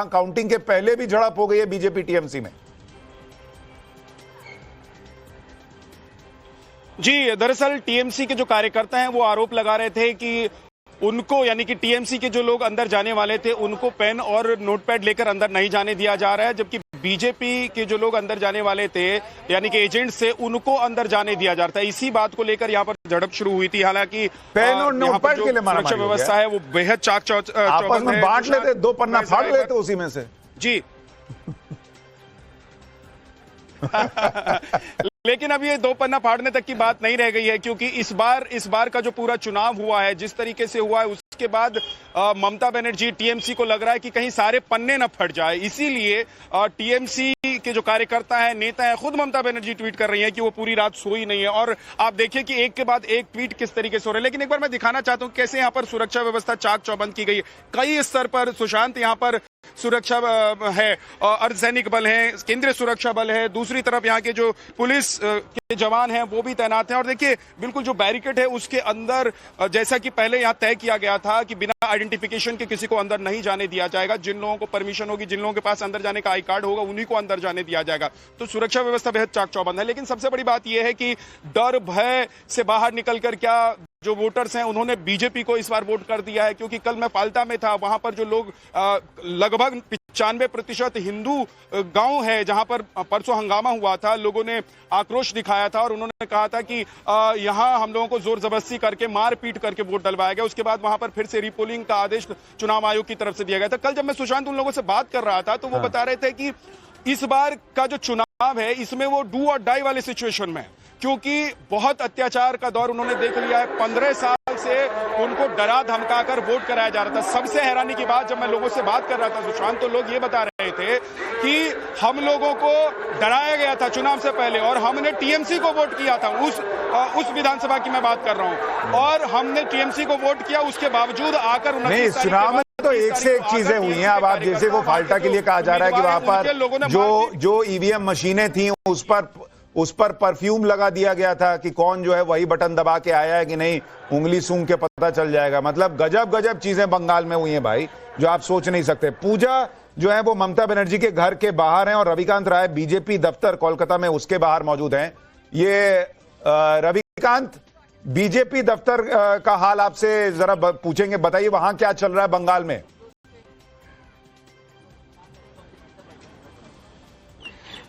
Counting के पहले भी झड़प हो गई है बीजेपी टीएमसी में। जी, दरअसल टीएमसी के जो कार्यकर्ता हैं वो आरोप लगा रहे थे कि उनको, यानी कि टीएमसी के जो लोग अंदर जाने वाले थे उनको पेन और नोटपैड लेकर अंदर नहीं जाने दिया जा रहा है, जबकि बीजेपी के जो लोग अंदर जाने वाले थे यानी कि एजेंट्स से उनको अंदर जाने दिया जा रहा था। इसी बात को लेकर यहाँ पर झड़प शुरू हुई थी। हालांकि पेन और नोटपैड के लिए सुरक्षा व्यवस्था है वो बेहद चाक चौबंद है। आपस में बांट लेते, 2 पन्ना फाड़ लेते उसी में से। जी लेकिन अब ये 2 पन्ना फाड़ने तक की बात नहीं रह गई है, क्योंकि इस बार का जो पूरा चुनाव हुआ है जिस तरीके से हुआ है उसके बाद ममता बनर्जी, टीएमसी को लग रहा है कि कहीं सारे पन्ने न फट जाए। इसीलिए टीएमसी के जो कार्यकर्ता हैं, नेता हैं, खुद ममता बनर्जी ट्वीट कर रही हैं कि वो पूरी रात सोई नहीं है। और आप देखिए कि एक के बाद एक ट्वीट किस तरीके से हो रहे हैं। लेकिन एक बार मैं दिखाना चाहता हूं कैसे यहाँ पर सुरक्षा व्यवस्था चाक चौबंद की गई है। कई स्तर पर सुशांत यहाँ पर सुरक्षा है, अर्धसैनिक बल है, केंद्रीय सुरक्षा बल है, दूसरी तरफ यहाँ के जो पुलिस के जवान हैं वो भी तैनात हैं। और देखिए बिल्कुल जो बैरिकेड है उसके अंदर, जैसा कि पहले यहाँ तय किया गया था कि बिना आइडेंटिफिकेशन के किसी को अंदर नहीं जाने दिया जाएगा। जिन लोगों को परमिशन होगी, जिन लोगों के पास अंदर जाने का आई कार्ड होगा, उन्हीं को अंदर जाने दिया जाएगा। तो सुरक्षा व्यवस्था बेहद चाक चौबंद है। लेकिन सबसे बड़ी बात यह है कि डर भय से बाहर निकलकर क्या जो वोटर्स हैं उन्होंने बीजेपी को इस बार वोट कर दिया है। क्योंकि कल मैं फाल्टा में था, वहां पर जो लोग लगभग 95% हिंदू गांव है जहां पर परसों हंगामा हुआ था, लोगों ने आक्रोश दिखाया था और उन्होंने कहा था कि यहां हम लोगों को जोर जबरदस्ती करके, मारपीट करके वोट डलवाया गया। उसके बाद वहां पर फिर से रीपोलिंग का आदेश चुनाव आयोग की तरफ से दिया गया था। कल जब मैं सुशांत उन लोगों से बात कर रहा था तो वो बता रहे थे कि इस बार का जो चुनाव है इसमें वो डू और डाई वाले सिचुएशन में, क्योंकि बहुत अत्याचार का दौर उन्होंने देख लिया है। 15 साल से उनको डरा धमकाकर वोट कराया जा रहा था। सबसे हैरानी की बात, जब मैं लोगों से बात कर रहा था सुशांत, तो लोग ये बता रहे थे कि हम लोगों को डराया गया था चुनाव से पहले और हमने टीएमसी को वोट किया था। उस विधानसभा की मैं बात कर रहा हूं, और हमने टीएमसी को वोट किया, उसके बावजूद आकर चुनाव में तो एक से एक चीजें हुई हैं। अब आप जैसे वो फाल्टा के लिए कहा जा रहा है कि वहां पर जो ईवीएम मशीनें थी उस पर परफ्यूम लगा दिया गया था कि कौन जो है वही बटन दबा के आया है कि नहीं, उंगली सूंघ के पता चल जाएगा। मतलब गजब गजब चीजें बंगाल में हुई हैं भाई, जो आप सोच नहीं सकते। पूजा जो है वो ममता बनर्जी के घर के बाहर हैं और रविकांत राय बीजेपी दफ्तर कोलकाता में उसके बाहर मौजूद हैं। ये रविकांत, बीजेपी दफ्तर का हाल आपसे जरा पूछेंगे, बताइए वहां क्या चल रहा है बंगाल में।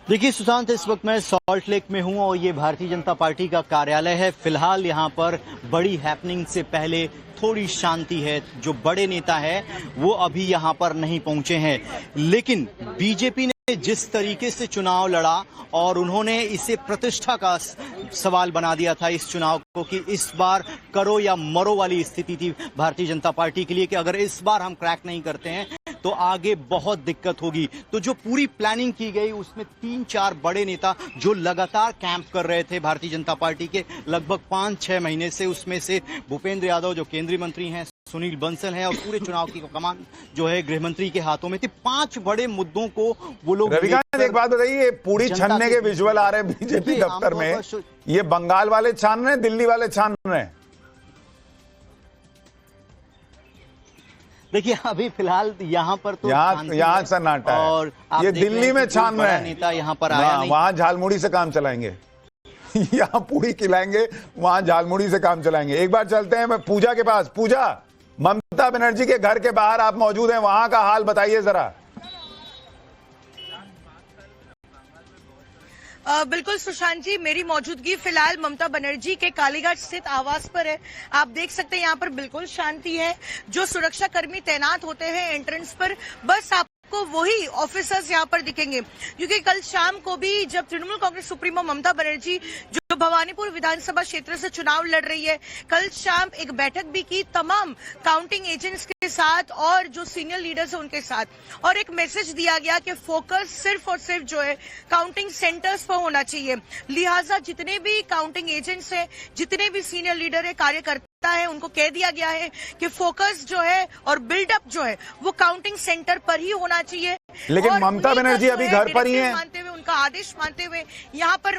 देखिए सुशांत, इस वक्त मैं सॉल्ट लेक में हूं और ये भारतीय जनता पार्टी का कार्यालय है। फिलहाल यहां पर बड़ी हैपनिंग से पहले थोड़ी शांति है। जो बड़े नेता है वो अभी यहां पर नहीं पहुंचे हैं, लेकिन बीजेपी ने जिस तरीके से चुनाव लड़ा और उन्होंने इसे प्रतिष्ठा का सवाल बना दिया था इस चुनाव को कि इस बार करो या मरो वाली स्थिति थी भारतीय जनता पार्टी के लिए कि अगर इस बार हम क्रैक नहीं करते हैं तो आगे बहुत दिक्कत होगी। तो जो पूरी प्लानिंग की गई उसमें 3-4 बड़े नेता जो लगातार कैंप कर रहे थे भारतीय जनता पार्टी के लगभग 5-6 महीने से, उसमें से भूपेंद्र यादव जो केंद्रीय मंत्री हैं, सुनील बंसल है, और पूरे चुनाव की कमान जो है गृह मंत्री के हाथों में थी। 5 बड़े मुद्दों को वो लोग। रविकांत एक बात बताइए, पूरी छन्ने के विजुअल आ रहे हैं बीजेपी दफ्तर में, ये बंगाल वाले छान रहे हैं, दिल्ली वाले छान रहे हैं? देखिए अभी फिलहाल यहाँ पर तो यहाँ सन्नाटा है और ये दिल्ली में छान रहे हैं। नेता यहाँ पर आया नहीं, वहां झालमुड़ी से काम चलाएंगे यहाँ पूरी खिलाएंगे, वहां झालमुड़ी से काम चलाएंगे। एक बार चलते हैं मैं पूजा के पास। पूजा, ममता बनर्जी के घर के बाहर आप मौजूद हैं, वहां का हाल बताइए जरा। बिल्कुल सुशांत जी, मेरी मौजूदगी फिलहाल ममता बनर्जी के कालीघाट स्थित आवास पर है। आप देख सकते हैं यहाँ पर बिल्कुल शांति है। जो सुरक्षा कर्मी तैनात होते हैं एंट्रेंस पर, बस आपको वही ऑफिसर्स यहाँ पर दिखेंगे, क्योंकि कल शाम को भी जब तृणमूल कांग्रेस सुप्रीमो ममता बनर्जी जो भवानीपुर विधानसभा क्षेत्र से चुनाव लड़ रही है, कल शाम एक बैठक भी की तमाम काउंटिंग एजेंट्स के साथ और जो सीनियर लीडर्स हैं उनके साथ, और एक मैसेज दिया गया कि फोकस सिर्फ और सिर्फ जो है काउंटिंग सेंटर्स पर होना चाहिए। लिहाजा जितने भी काउंटिंग एजेंट्स हैं, जितने भी सीनियर लीडर है, कार्यकर्ता है, उनको कह दिया गया है कि फोकस जो है और बिल्डअप जो है वो काउंटिंग सेंटर पर ही होना चाहिए। लेकिन ममता बनर्जी अभी घर पर ही है, मानते हुए, उनका आदेश मानते हुए यहाँ पर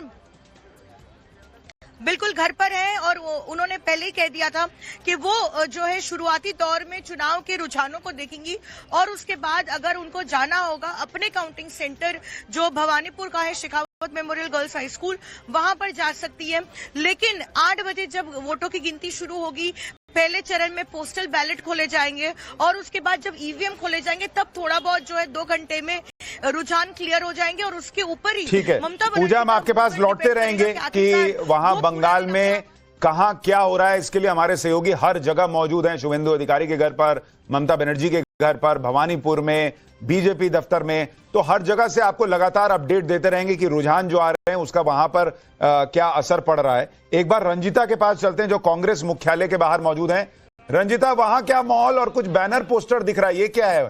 बिल्कुल घर पर हैं और उन्होंने पहले ही कह दिया था कि वो जो है शुरुआती दौर में चुनाव के रुझानों को देखेंगी और उसके बाद अगर उनको जाना होगा अपने काउंटिंग सेंटर जो भवानीपुर का है, Shekhawat memorial girls high school, वहां पर जा सकती है। लेकिन 8 बजे जब वोटों की गिनती शुरू होगी, पहले चरण में पोस्टल बैलेट खोले जाएंगे और उसके बाद जब ईवीएम खोले जाएंगे तब थोड़ा बहुत जो है 2 घंटे में रुझान क्लियर हो जाएंगे और उसके ऊपर ही ठीक है। ममता पूजा, हम आपके पास लौटते रहेंगे कि वहां बंगाल में कहां क्या हो रहा है। इसके लिए हमारे सहयोगी हर जगह मौजूद हैं, शुभेंदु अधिकारी के घर पर, ममता बनर्जी के घर पर, भवानीपुर में, बीजेपी दफ्तर में, तो हर जगह से आपको लगातार अपडेट देते रहेंगे कि रुझान जो आ रहे हैं उसका वहां पर क्या असर पड़ रहा है। एक बार रंजिता के पास चलते हैं जो कांग्रेस मुख्यालय के बाहर मौजूद हैं। रंजिता, वहां क्या माहौल और कुछ बैनर पोस्टर दिख रहा है, ये क्या है?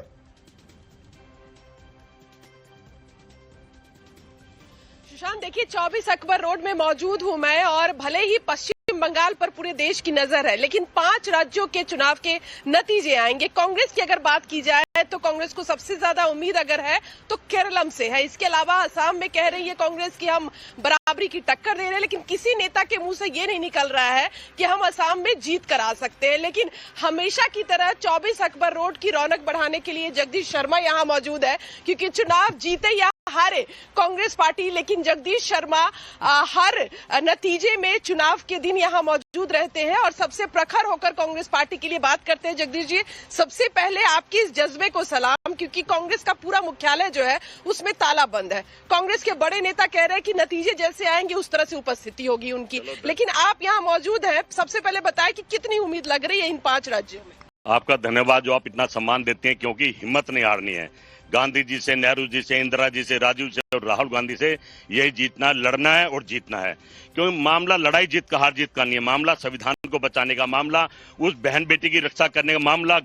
सुशांत, देखिए 24 अकबर रोड में मौजूद हूं मैं और भले ही पश्चिम बंगाल पर पूरे देश की नजर है, लेकिन 5 राज्यों के चुनाव के नतीजे आएंगे। कांग्रेस की अगर बात की जाए तो कांग्रेस को सबसे ज्यादा उम्मीद अगर है तो केरलम से है। इसके अलावा असम में कह रही है कांग्रेस की हम बराबरी की टक्कर दे रहे हैं, लेकिन किसी नेता के मुंह से ये नहीं निकल रहा है कि हम असम में जीत कर आ सकते हैं। लेकिन हमेशा की तरह 24 अकबर रोड की रौनक बढ़ाने के लिए जगदीश शर्मा यहाँ मौजूद है, क्योंकि चुनाव जीते या हारे कांग्रेस पार्टी, लेकिन जगदीश शर्मा हर नतीजे में चुनाव के दिन यहाँ मौजूद रहते हैं और सबसे प्रखर होकर कांग्रेस पार्टी के लिए बात करते हैं। जगदीश जी, सबसे पहले आपकी इस जज्बे को सलाम, क्योंकि कांग्रेस का पूरा मुख्यालय जो है उसमें ताला बंद है। कांग्रेस के बड़े नेता कह रहे हैं कि नतीजे जैसे आएंगे उस तरह से उपस्थिति होगी उनकी, लेकिन आप यहाँ मौजूद हैं। सबसे पहले बताएं कि कितनी उम्मीद लग रही है इन 5 राज्यों में? आपका धन्यवाद जो आप इतना सम्मान देते हैं, क्योंकि हिम्मत नहीं हारनी है। गांधी जी से, नेहरू जी से, इंदिरा जी से, राजीव से और राहुल गांधी से यही जीतना, लड़ना है और जीतना है। क्योंकि मामला लड़ाई जीत का, हार जीत का नहीं है। मामला संविधान को बचाने का, मामला उस बहन बेटी की रक्षा करने का, मामला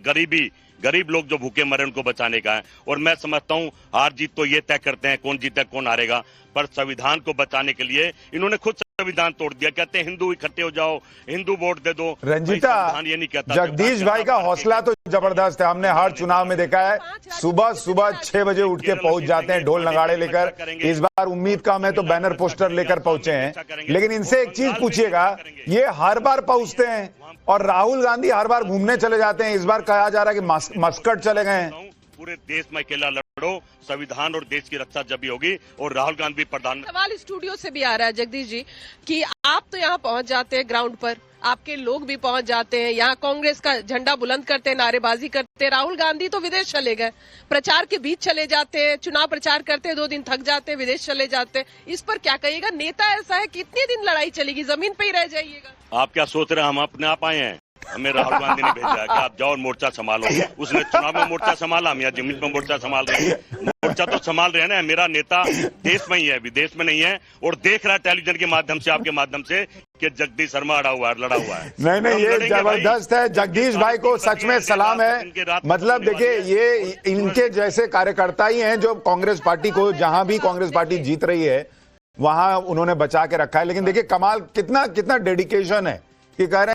गरीब लोग जो भूखे मरे उनको बचाने का है। और मैं समझता हूं हार जीत तो ये तय करते हैं कौन जीता कौन हारेगा, पर संविधान को बचाने के लिए इन्होंने खुद संविधान तोड़ दिया। कहते हैं हिंदू इकट्ठे हो जाओ, हिंदू वोट दे दो। रंजिता, ये नहीं कहता। जगदीश भाई का हौसला तो जबरदस्त है। हमने हर चुनाव में देखा है, सुबह 6 बजे उठ के पहुंच जाते हैं ढोल नगाड़े लेकर। इस बार उम्मीद कम है तो बैनर पोस्टर लेकर पहुंचे हैं। लेकिन इनसे एक चीज पूछिएगा, ये हर बार पहुंचते हैं और राहुल गांधी हर बार घूमने चले जाते हैं। इस बार कहा जा रहा है कि मस्कट चले गए हैं। पूरे देश में अकेला लड़ो, संविधान और देश की रक्षा जब भी होगी। और राहुल गांधी प्रधान। सवाल स्टूडियो से भी आ रहा है जगदीश जी कि आप तो यहाँ पहुंच जाते हैं ग्राउंड पर, आपके लोग भी पहुंच जाते हैं, यहाँ कांग्रेस का झंडा बुलंद करते हैं, नारेबाजी करते हैं। राहुल गांधी तो विदेश चले गए, प्रचार के बीच चले जाते हैं, चुनाव प्रचार करते हैं, 2 दिन थक जाते हैं, विदेश चले जाते हैं। इस पर क्या कहिएगा? नेता ऐसा है, कितने दिन लड़ाई चलेगी, जमीन पे ही रह जाइएगा? आप क्या सोच रहे हैं हम अपने आप आए हैं? हमें राहुल गांधी ने भेजा है कि आप जाओ और मोर्चा संभालो। उसने चुनाव में मोर्चा संभाला, हम यहाँ जमीन पर मोर्चा संभाल रहे हैं। मोर्चा तो संभाल रहे हैं ना। मेरा नेता देश में ही है, विदेश में नहीं है, और देख रहा है टेलीविजन के माध्यम से, आपके माध्यम से, कि जगदीश शर्मा लड़ा हुआ है। नहीं, ये जबरदस्त है। जगदीश भाई को सच में सलाम है। मतलब देखिए, ये इनके जैसे कार्यकर्ता ही हैं जो कांग्रेस पार्टी को, जहां भी कांग्रेस पार्टी जीत रही है वहां उन्होंने बचा के रखा है। लेकिन देखिए कमाल, कितना डेडिकेशन है कि कह रहे हैं